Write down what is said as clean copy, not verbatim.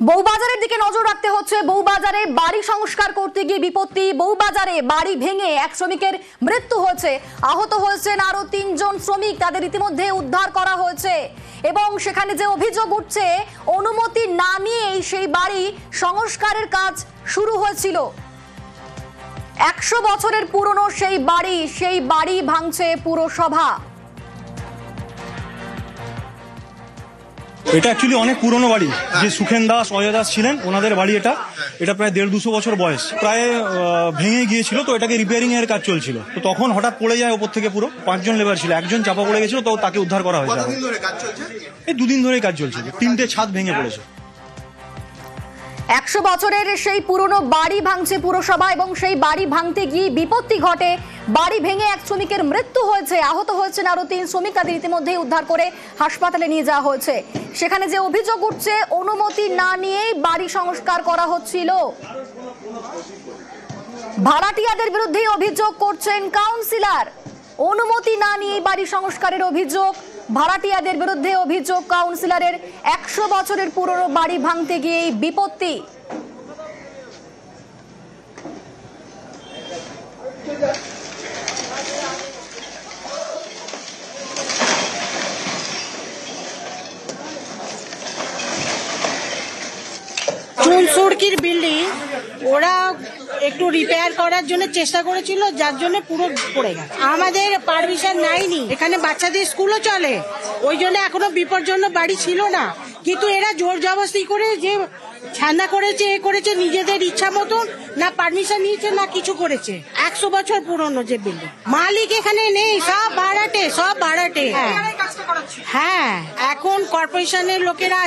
বউবাজারের দিকে নজর রাখতে হচ্ছে। বউবাজারে বাড়ি সংস্কার করতে গিয়ে বিপত্তি। বউবাজারে বাড়ি ভেঙে এক শ্রমিকের মৃত্যু হয়েছে, আহত হয়েছেন আরো 3 জন শ্রমিক। তাদের ইতিমধ্যে উদ্ধার করা হয়েছে এবং সেখানে যে অভিযোগ উঠছে, অনুমতি না নিয়েই সেই বাড়ি সংস্কারের কাজ শুরু হয়েছিল। 100 বছরের পুরনো সেই বাড়ি ভাঙছে পুরসভা। এটা অ্যাকচুয়ালি অনেক পুরনো বাড়ি, যে সুখেন দাস অজয় দাস ছিলেন ওনাদের বাড়ি। এটা প্রায় 150-200 বছর বয়স, প্রায় ভেঙে গিয়েছিল। তো এটাকে রিপেয়ারিং এর কাজ চলছিল, তো তখন হঠাৎ পড়ে যায় ওপর থেকে। পুরো 5 জন লেবার ছিল, একজন চাপা পড়ে গেছিল, তো তাকে উদ্ধার করা হয়েছে। এই 2 দিন ধরেই কাজ চলছে, 3টে ছাদ ভেঙে পড়েছে। 100 বছরের সেই পুরনো বাড়ি ভাঙছে পুরসভা এবং সেই বাড়ি ভাঙতে গিয়ে বিপত্তি ঘটে। বাড়ি ভেঙে এক শ্রমিকের মৃত্যু হয়েছে, আহত হয়েছেন আরো 3 শ্রমিক। তাদের ইতিমধ্যে উদ্ধার করে হাসপাতালে নিয়ে যাওয়া হয়েছে। সেখানে যে অভিযোগ উঠছে, অনুমতি না নিয়েই বাড়ি সংস্কার করা হচ্ছিল। ভাড়াটিয়াদের বিরুদ্ধে অভিযোগ করছেন কাউন্সিলর। অনুমতি না নিয়ে বাড়ি সংস্কারের অভিযোগ, ভাড়াটিয়াদের বিরুদ্ধে অভিযোগ কাউন্সিলরের। 100 বছরের পুরনো বাড়ি ভাঙতে গিয়ে বিপত্তি। চুনসুরকির বিল্ডিং ওরা একটু রিপেয়ার করার জন্য চেষ্টা করেছিল, যার জন্য পুরো পড়ে গেছে। আমাদের পারমিশন নাইনি, এখানে বাচ্চাদের স্কুলও চলে, ওই জন্য এখনো বিপজ্জনক বাড়ি ছিল না। কিন্তু এরা জোর জবরদস্তি করে যে ছান্দা করেছে, এ করেছে নিজেদের ইচ্ছা মতন, না পারমিশন নিয়েছে না কিছু করেছে। 100 বছর পুরনো যে বিল্ডিং, মালিক এখানে নেই, সব ভাড়াটে। হ্যাঁ, এখন কর্পোরেশনের লোকেরা